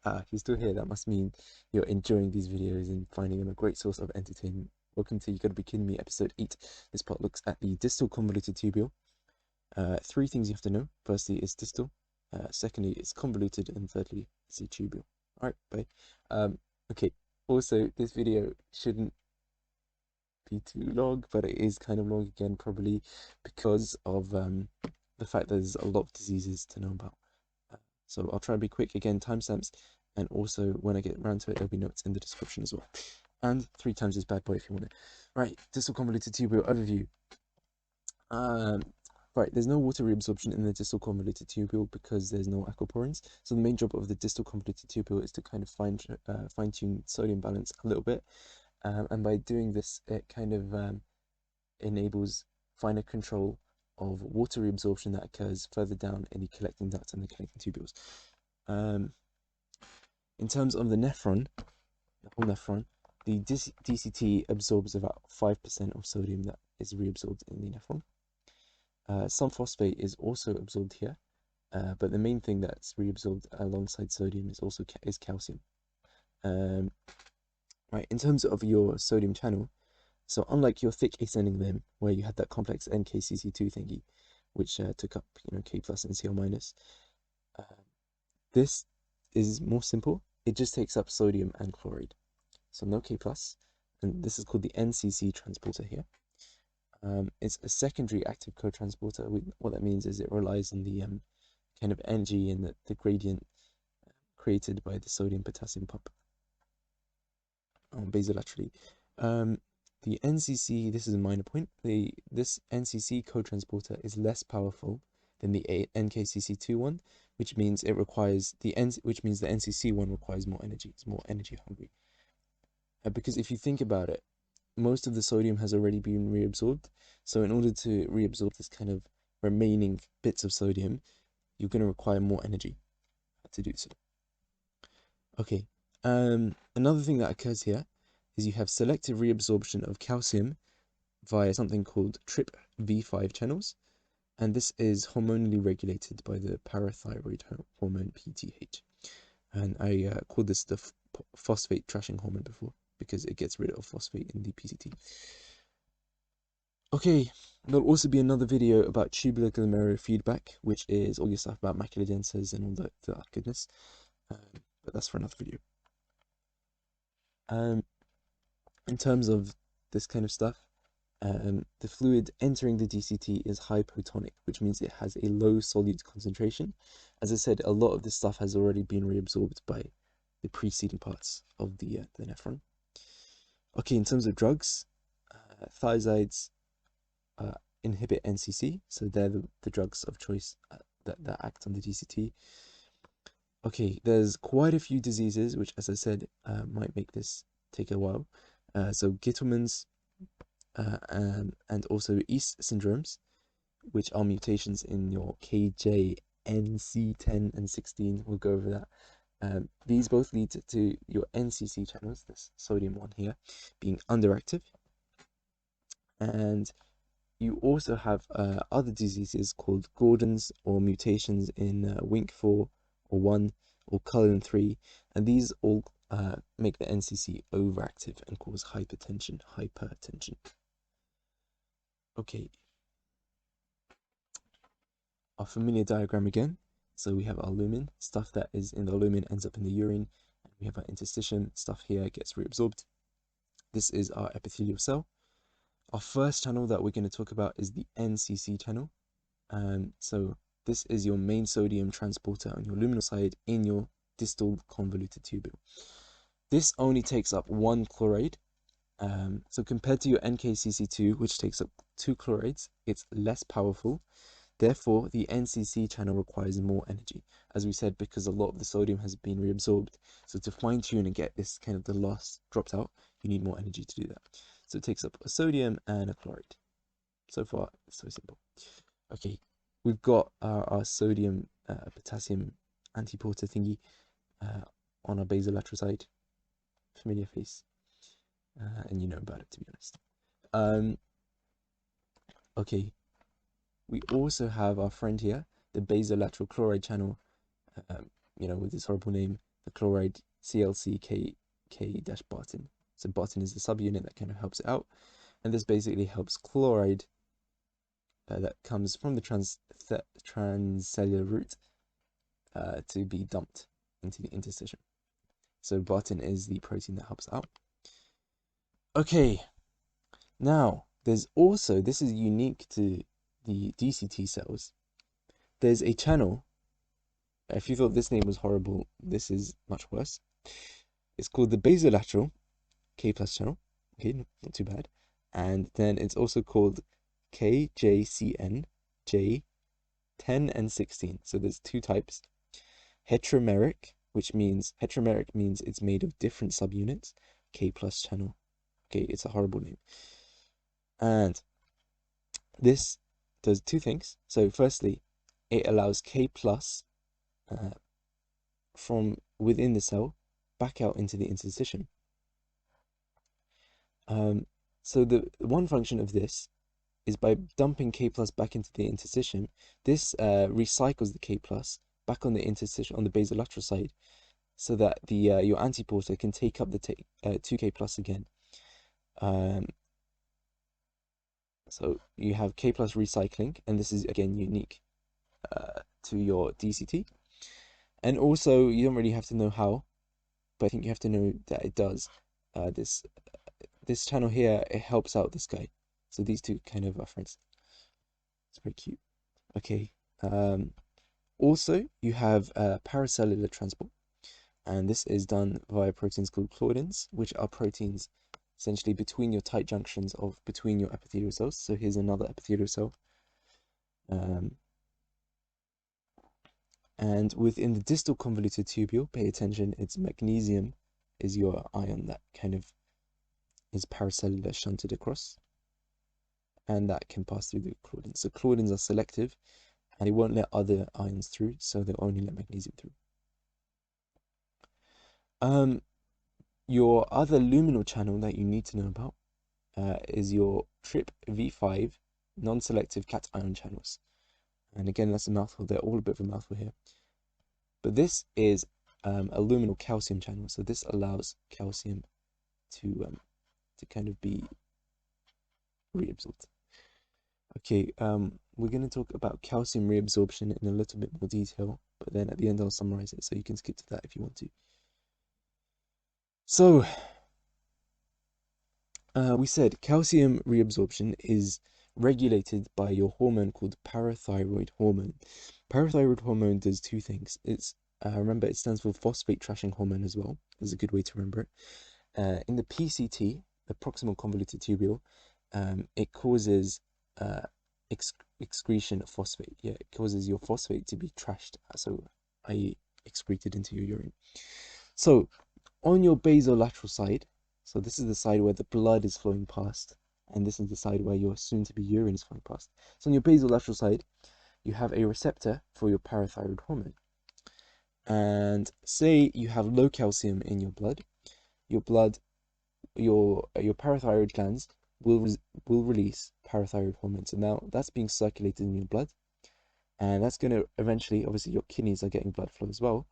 If you're still here, that must mean you're enjoying these videos and finding them a great source of entertainment. Welcome to You Gotta Be Kidding Me, episode 8. This part looks at the distal convoluted tubule. Three things you have to know. Firstly, it's distal. Secondly, it's convoluted. And thirdly, it's a tubule. Alright, bye. Okay, also, this video shouldn't be too long, but it is kind of long again, probably because of the fact that there's a lot of diseases to know about. So I'll try and be quick. Again, timestamps, and also when I get around to it, there'll be notes in the description as well. And 3 times this bad boy if you want it. Right, distal convoluted tubule overview. Right, there's no water reabsorption in the distal convoluted tubule because there's no aquaporins. So the main job of the distal convoluted tubule is to kind of fine-tune sodium balance a little bit. And by doing this, it kind of enables finer control of water reabsorption that occurs further down in the collecting ducts and the collecting tubules. In terms of the nephron, the whole nephron, the DCT absorbs about 5% of sodium that is reabsorbed in the nephron. Some phosphate is also absorbed here, but the main thing that's reabsorbed alongside sodium is also calcium. Right, in terms of your sodium channel, so unlike your thick ascending limb, where you had that complex NKCC2 thingy, which took up, K plus and Cl minus, this is more simple. It just takes up sodium and chloride. So no K plus, and this is called the NCC transporter here. It's a secondary active cotransporter. What that means is it relies on the kind of energy and the gradient created by the sodium-potassium pump basolaterally. The NCC, this is a minor point, this NCC cotransporter is less powerful than the NKCC2 one, which means the NCC one requires more energy. It's more energy hungry. Because if you think about it, most of the sodium has already been reabsorbed. So in order to reabsorb this kind of remaining bits of sodium, you're going to require more energy to do so. Okay, another thing that occurs here is you have selective reabsorption of calcium via something called TRPV5 channels, and this is hormonally regulated by the parathyroid hormone PTH. And I called this the phosphate trashing hormone before, because it gets rid of phosphate in the PCT. Okay, there'll also be another video about tubular glomerular feedback, which is all your stuff about macular densas and all that goodness. But that's for another video. In terms of this kind of stuff, the fluid entering the DCT is hypotonic, which means it has a low solute concentration. As I said, a lot of this stuff has already been reabsorbed by the preceding parts of the nephron. Okay, in terms of drugs, Thiazides inhibit NCC, so they're the drugs of choice that act on the DCT. Okay, there's quite a few diseases, which, as I said, might make this take a while. So GITELMANS and also East syndromes, which are mutations in your KJ, NC, 10, and 16. We'll go over that. These both lead to your NCC channels, this sodium one here, being underactive. And you also have other diseases called Gordon's or mutations in WINK4 or 1 or Cullen3, and these all make the NCC overactive and cause hypertension. Okay, our familiar diagram again. So we have our lumen, stuff that is in the lumen ends up in the urine, and we have our interstitium, stuff here gets reabsorbed. This is our epithelial cell. Our first channel that we're going to talk about is the NCC channel. So this is your main sodium transporter on your luminal side in your distal convoluted tubule. This only takes up 1 chloride. So compared to your NKCC2, which takes up 2 chlorides, it's less powerful. Therefore, the NCC channel requires more energy, as we said, because a lot of the sodium has been reabsorbed. So to fine-tune and get this kind of the loss dropped out, you need more energy to do that. So it takes up a sodium and a chloride. So far, it's so simple. Okay, we've got our sodium potassium antiporter thingy on our basolateral side. Familiar face. And you know about it, to be honest. Okay, we also have our friend here, the basolateral chloride channel, with this horrible name, the chloride K-Barttin. So Barttin is the subunit that kind of helps it out, and this basically helps chloride that comes from the transcellular route to be dumped into the interstitium. So Barttin is the protein that helps out. Okay, now there's also, this is unique to the DCT cells, there's a channel. If you thought this name was horrible, this is much worse. It's called the Basolateral K+ channel. Okay, not too bad. And then it's also called KJCN J10 and 16. So there's two types. Heteromeric, which means it's made of different subunits. K+ channel. Okay, it's a horrible name. And this does two things. So firstly, it allows K+ from within the cell back out into the interstitium. So the one function of this is by dumping K+ back into the interstitium, this recycles the K+ back on the interstitium on the basolateral side, so that the your antiporter can take up the 2K+ again. So you have K+ recycling, and this is again unique to your DCT. And also, you don't really have to know how, but I think you have to know that it does. This channel here, it helps out this guy. So these two kind of are friends. It's very cute. Okay. Also, you have paracellular transport, and this is done via proteins called claudins, which are proteins essentially between your tight junctions of between your epithelial cells. So here's another epithelial cell. And within the distal convoluted tubule, pay attention, it's magnesium is your ion that kind of is paracellular shunted across, and that can pass through the claudins. So claudins are selective, and they won't let other ions through, so they'll only let magnesium through. Your other luminal channel that you need to know about is your TRPV5 non-selective cation channels. And again, that's a mouthful. They're all a bit of a mouthful here. But this is a luminal calcium channel. So this allows calcium to kind of be reabsorbed. Okay, we're going to talk about calcium reabsorption in a little bit more detail, but then at the end I'll summarize it, so you can skip to that if you want to. So, we said calcium reabsorption is regulated by your hormone called parathyroid hormone. Parathyroid hormone does two things. It's remember, it stands for phosphate trashing hormone as well. Is a good way to remember it. In the PCT, the proximal convoluted tubule, it causes excretion of phosphate. Yeah, it causes your phosphate to be trashed, so i.e. excreted into your urine. So on your basolateral side, so this is the side where the blood is flowing past, and this is the side where your soon-to-be urine is flowing past. So on your basolateral side, you have a receptor for your parathyroid hormone. And say you have low calcium in your blood, your parathyroid glands will release parathyroid hormone. So now that's being circulated in your blood, and that's going to eventually, obviously your kidneys are getting blood flow as well.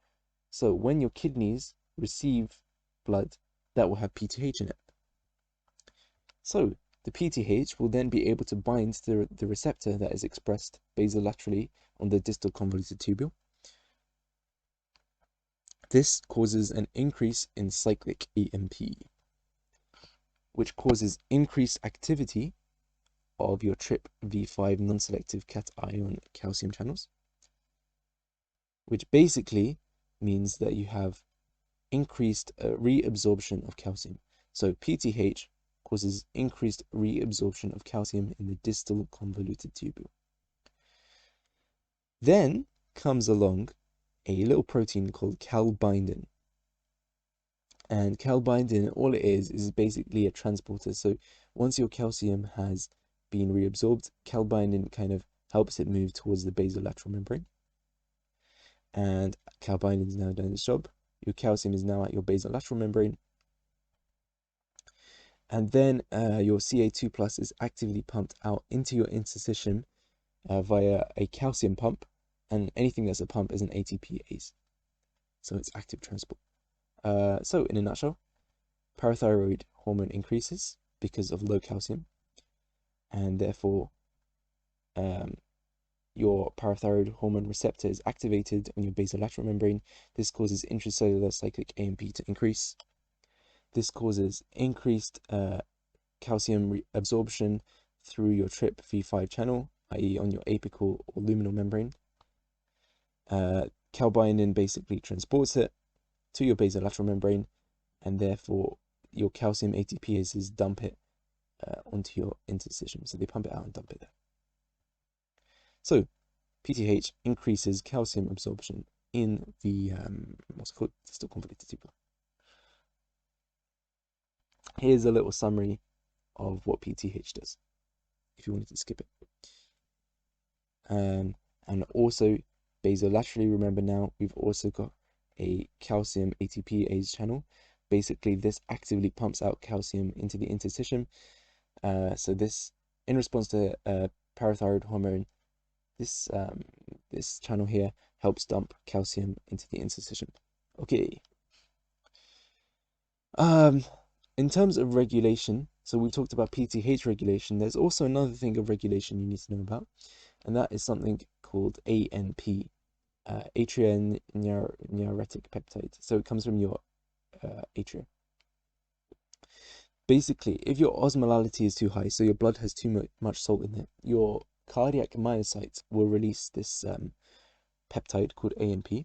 So when your kidneys receive blood, that will have PTH in it. So the PTH will then be able to bind to the receptor that is expressed basolaterally on the distal convoluted tubule. This causes an increase in cyclic AMP, which causes increased activity of your TRPV5 non-selective cation calcium channels, which basically means that you have increased reabsorption of calcium. So PTH causes increased reabsorption of calcium in the distal convoluted tubule. Then comes along a little protein called K-Barttin. And K-Barttin, all it is basically a transporter. So once your calcium has been reabsorbed, K-Barttin kind of helps it move towards the basolateral membrane. And K-Barttin is now done its job. Your calcium is now at your basolateral membrane. And then your Ca2+ is actively pumped out into your interstitium via a calcium pump. And anything that's a pump is an ATPase. so it's active transport. So in a nutshell, parathyroid hormone increases because of low calcium, and therefore your parathyroid hormone receptor is activated on your basolateral membrane. This causes intracellular cyclic AMP to increase. This causes increased calcium reabsorption through your TRPV5 channel, i.e. on your apical or luminal membrane. K-Barttin basically transports it to your basolateral membrane, and therefore your calcium ATPases dump it onto your interstitium. So they pump it out and dump it there. So PTH increases calcium absorption in the what's called distal convoluted tubule. Here's a little summary of what PTH does, if you wanted to skip it. And also basolaterally, remember now, we've also got a calcium ATPase channel. Basically, this actively pumps out calcium into the interstitium. So this, in response to parathyroid hormone, this channel here helps dump calcium into the interstitium. Okay. In terms of regulation, so we talked about PTH regulation. There's also another thing of regulation you need to know about, and that is something called ANP, atria naretic peptide. So it comes from your atria. Basically, if your osmolality is too high, so your blood has too much salt in it, your cardiac myocytes will release this peptide called ANP,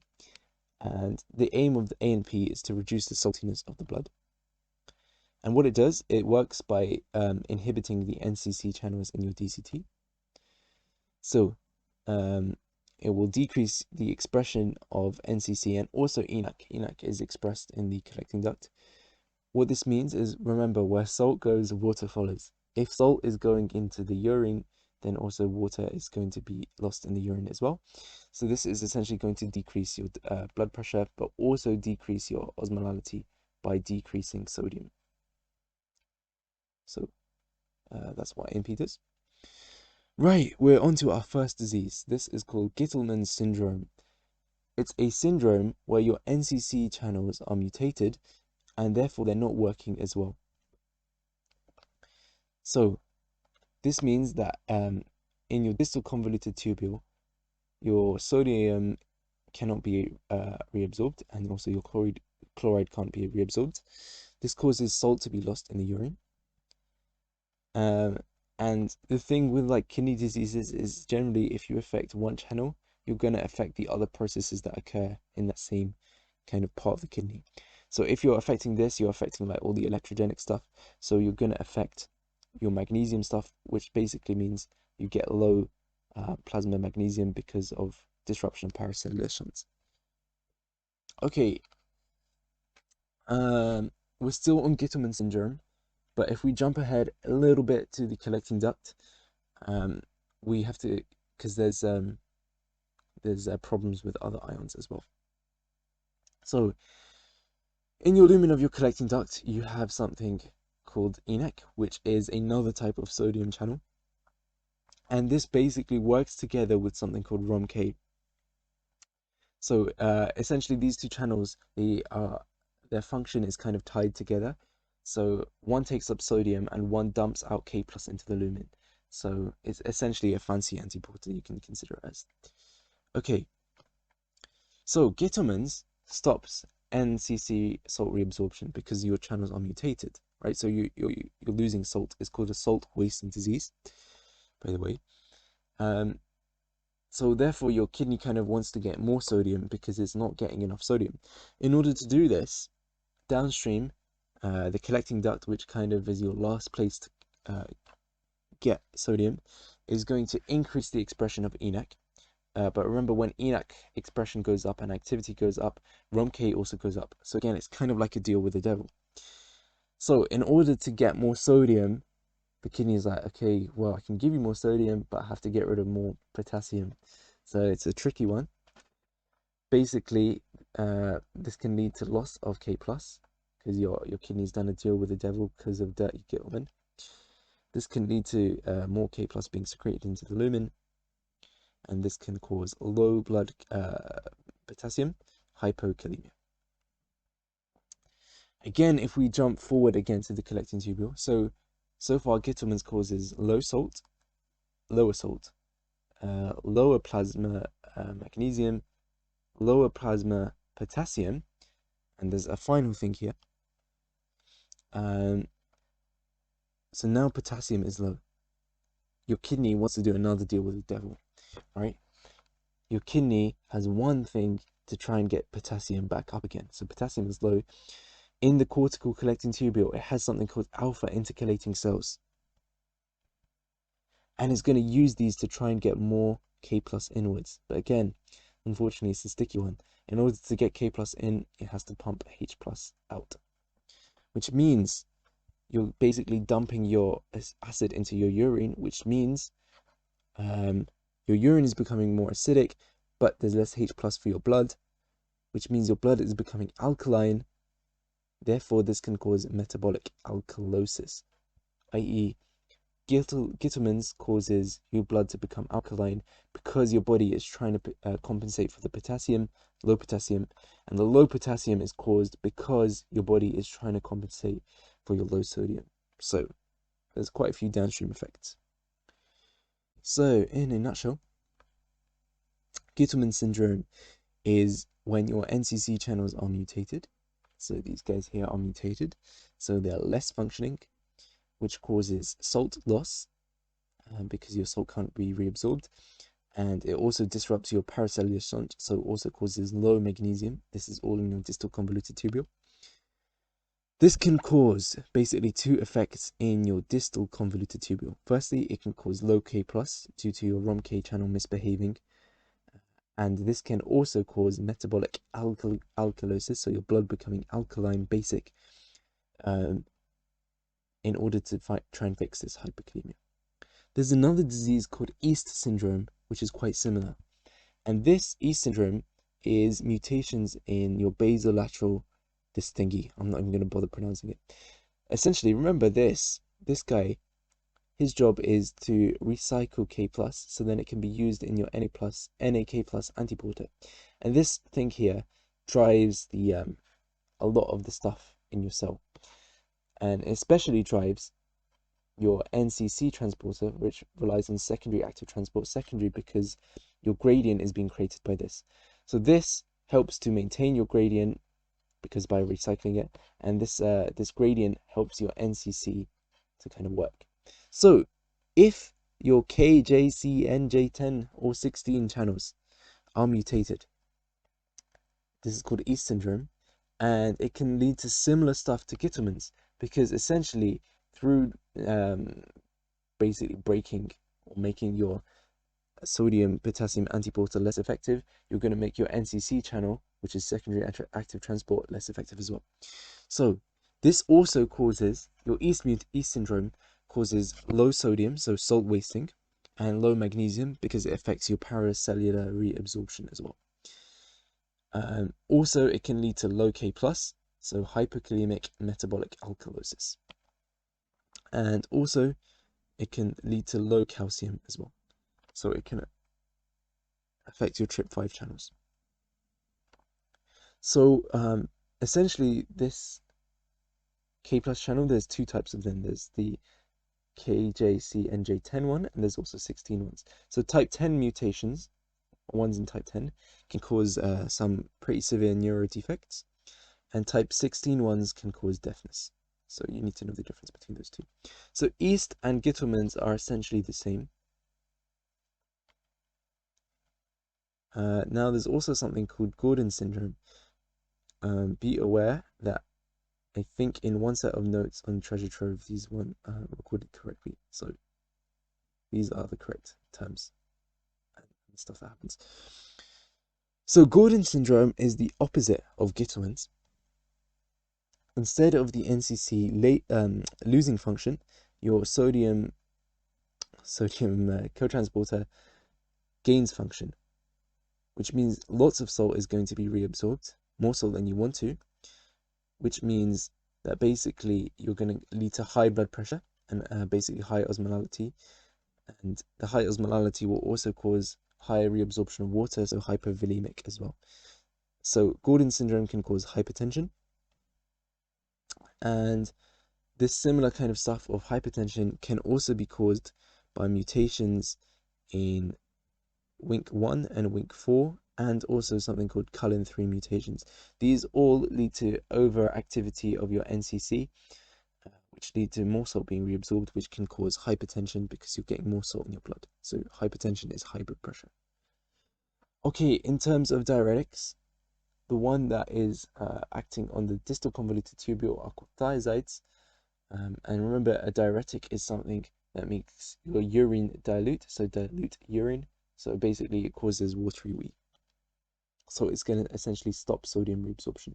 and the aim of the ANP is to reduce the saltiness of the blood. And what it does, it works by inhibiting the NCC channels in your DCT. So it will decrease the expression of NCC and also ENaC. ENaC is expressed in the collecting duct. What this means is, remember, where salt goes, water follows. If salt is going into the urine, then also water is going to be lost in the urine as well. So this is essentially going to decrease your blood pressure, but also decrease your osmolality by decreasing sodium. So that's what AMP does. Right, we're on to our first disease. This is called GITELMANS syndrome. It's a syndrome where your NCC channels are mutated and therefore they're not working as well. So this means that in your distal convoluted tubule, your sodium cannot be reabsorbed, and also your chloride can't be reabsorbed. This causes salt to be lost in the urine. And the thing with like kidney diseases is generally if you affect one channel, you're going to affect the other processes that occur in that same kind of part of the kidney. So if you're affecting this, you're affecting like all the electrogenic stuff. So you're going to affect your magnesium stuff, which basically means you get low plasma magnesium because of disruption of paracellular shunts. Okay. We're still on GITELMANS syndrome, but if we jump ahead a little bit to the collecting duct, we have to, because there's problems with other ions as well. So in your lumen of your collecting duct, you have something called ENaC, which is another type of sodium channel. And this basically works together with something called ROMK. So essentially these two channels, their function is kind of tied together. So one takes up sodium and one dumps out K+ into the lumen. So it's essentially a fancy antiporter, you can consider it as. Okay, so GITELMANS stops NCC salt reabsorption because your channels are mutated, right? So you're losing salt. It's called a salt wasting disease, by the way. So therefore your kidney kind of wants to get more sodium because it's not getting enough sodium. In order to do this, downstream, the collecting duct, which kind of is your last place to get sodium, is going to increase the expression of ENaC. But remember, when ENaC expression goes up and activity goes up, ROMK also goes up. So again, it's kind of like a deal with the devil. So in order to get more sodium, the kidney is like, okay, well, I can give you more sodium, but I have to get rid of more potassium. So it's a tricky one. Basically, this can lead to loss of K+, because your kidney's done a deal with the devil because of dirty GITELMAN. This can lead to more K+ being secreted into the lumen, and this can cause low blood potassium hypokalemia. Again, if we jump forward again to the collecting tubule, so far GITELMANS causes lower salt, lower plasma magnesium, lower plasma potassium, and there's a final thing here. So now potassium is low. Your kidney wants to do another deal with the devil, right? Your kidney has one thing to try and get potassium back up again. So potassium is low. In the cortical collecting tubule, it has something called alpha intercalating cells. And it's going to use these to try and get more K plus inwards. But again, unfortunately, it's a sticky one. In order to get K plus in, it has to pump H plus out. Which means you're basically dumping your acid into your urine, which means your urine is becoming more acidic, but there's less H plus for your blood, which means your blood is becoming alkaline. Therefore, this can cause metabolic alkalosis, i.e. GITELMANS causes your blood to become alkaline because your body is trying to compensate for the potassium, low potassium, and the low potassium is caused because your body is trying to compensate for your low sodium. So there's quite a few downstream effects. So in a nutshell, GITELMANS syndrome is when your NCC channels are mutated. So these guys here are mutated, so they're less functioning, which causes salt loss because your salt can't be reabsorbed, and it also disrupts your paracellular shunt, so it also causes low magnesium. This is all in your distal convoluted tubule. This can cause basically two effects in your distal convoluted tubule. Firstly, it can cause low K plus due to your ROMK channel misbehaving, and this can also cause metabolic alkalosis, so your blood becoming alkaline basic, in order to try and fix this hyperkalemia. There's another disease called yeast syndrome, which is quite similar. And this yeast syndrome is mutations in your basolateral this thingy. I'm not even going to bother pronouncing it. Essentially, remember this guy, his job is to recycle K+, so then it can be used in your NAK+ antiporter. And this thing here drives the a lot of the stuff in your cell. And especially drives your NCC transporter, which relies on secondary active transport, secondary because your gradient is being created by this. So this helps to maintain your gradient because by recycling it, and this gradient helps your NCC to kind of work. So if your K, J, C, N, J10 or 16 channels are mutated, this is called yeast syndrome, and it can lead to similar stuff to GITELMANS, because essentially through basically breaking or making your sodium potassium antiporter less effective, you're going to make your NCC channel, which is secondary active transport, less effective as well. So this also causes your yeast syndrome causes low sodium, so salt wasting, and low magnesium because it affects your paracellular reabsorption as well. Also, it can lead to low K+, so hypokalemic metabolic alkalosis. And also, it can lead to low calcium as well. So it can affect your TRPV5 channels. So essentially, this K+ channel, there's two types of them. There's the K, J, C, and J10 one, and there's also 16 ones. So type 10 mutations, ones in type 10, can cause some pretty severe neurodefects, and type 16 ones can cause deafness. So you need to know the difference between those two. So yeast and GITELMANS are essentially the same. Now there's also something called Gordon syndrome. Be aware that I think in one set of notes on Treasure Trove, these weren't recorded correctly. So these are the correct terms and stuff that happens. So Gordon syndrome is the opposite of GITELMANS. Instead of the NCC losing function, your sodium cotransporter gains function, which means lots of salt is going to be reabsorbed, more salt than you want to, which means that basically you're going to lead to high blood pressure and basically high osmolality, and the high osmolality will also cause higher reabsorption of water, so hypovolemic as well. So Gordon syndrome can cause hypertension, and this similar kind of stuff of hypertension can also be caused by mutations in WNK1 and WNK4, and also something called CULIN3 mutations. These all lead to overactivity of your NCC, which lead to more salt being reabsorbed, which can cause hypertension because you're getting more salt in your blood. So hypertension is high blood pressure. Okay, in terms of diuretics, the one that is acting on the distal convoluted tubule are called thiazides. And remember, a diuretic is something that makes your urine dilute, so dilute urine. So basically, it causes watery wee. So it's going to essentially stop sodium reabsorption.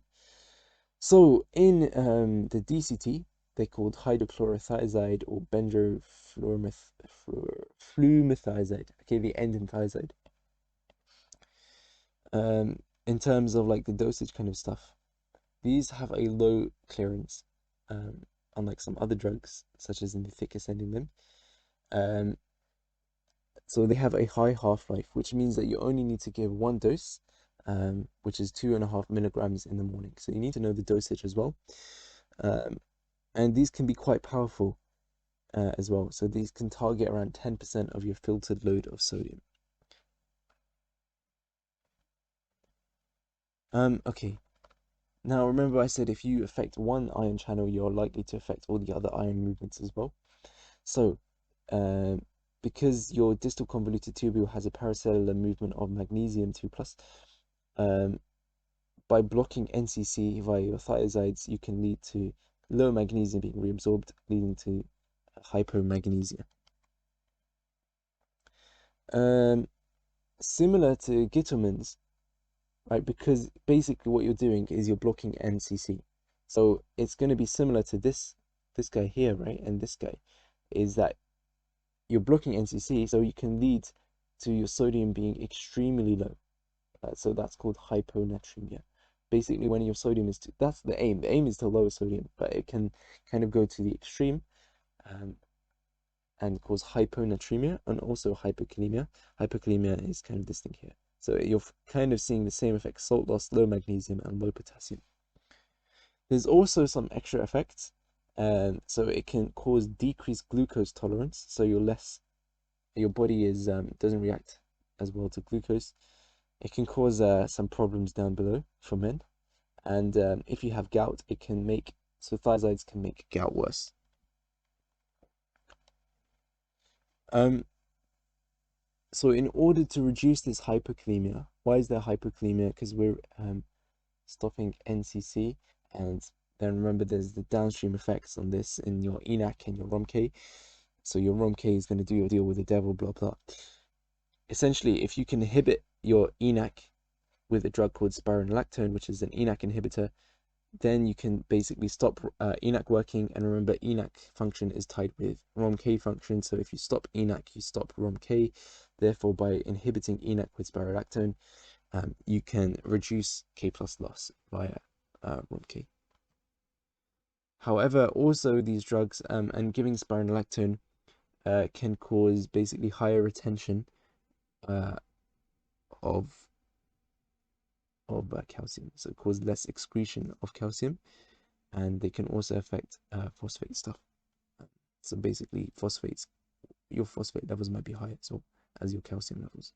So in the DCT, they're called hydrochlorothiazide or benzoflumethiazide. Okay, the end in thiazide. In terms of like the dosage kind of stuff, these have a low clearance, unlike some other drugs, such as in the thick ascending limb. So they have a high half-life, which means that you only need to give one dose, which is 2.5 milligrams in the morning. So you need to know the dosage as well. And these can be quite powerful as well. So these can target around 10% of your filtered load of sodium. Okay. Now remember I said if you affect one ion channel, you're likely to affect all the other ion movements as well. So because your distal convoluted tubule has a paracellular movement of magnesium 2+, by blocking NCC via your thiazides, you can lead to low magnesium being reabsorbed, leading to hypomagnesia. Similar to GITELMANS, right? Because basically what you're doing is you're blocking NCC. So it's going to be similar to this guy here, right? And this guy is that you're blocking NCC, so you can lead to your sodium being extremely low. So that's called hyponatremia. Basically, when your sodium is that's the aim. The aim is to lower sodium, but it can kind of go to the extreme and cause hyponatremia and also hypokalemia. Hypokalemia is kind of this thing here. So you're kind of seeing the same effects: salt loss, low magnesium, and low potassium. There's also some extra effects. So it can cause decreased glucose tolerance. So your body is doesn't react as well to glucose. It can cause some problems down below for men, and if you have gout, it can make thiazides can make gout worse. So in order to reduce this hypokalemia, why is there hypokalemia? Because we're stopping NCC, and then remember there's the downstream effects on this in your ENaC and your ROMK. So your ROMK is going to do your deal with the devil, blah blah. Essentially, if you can inhibit your ENaC with a drug called spironolactone, which is an ENaC inhibitor, then you can basically stop ENaC working. And remember, ENaC function is tied with ROMK function. So if you stop ENaC, you stop ROMK. Therefore, by inhibiting ENaC with spironolactone, you can reduce K+ loss via ROMK. However, also these drugs and giving spironolactone can cause basically higher retention of calcium, so cause less excretion of calcium, and they can also affect phosphate stuff. So basically, your phosphate levels might be higher as your calcium levels.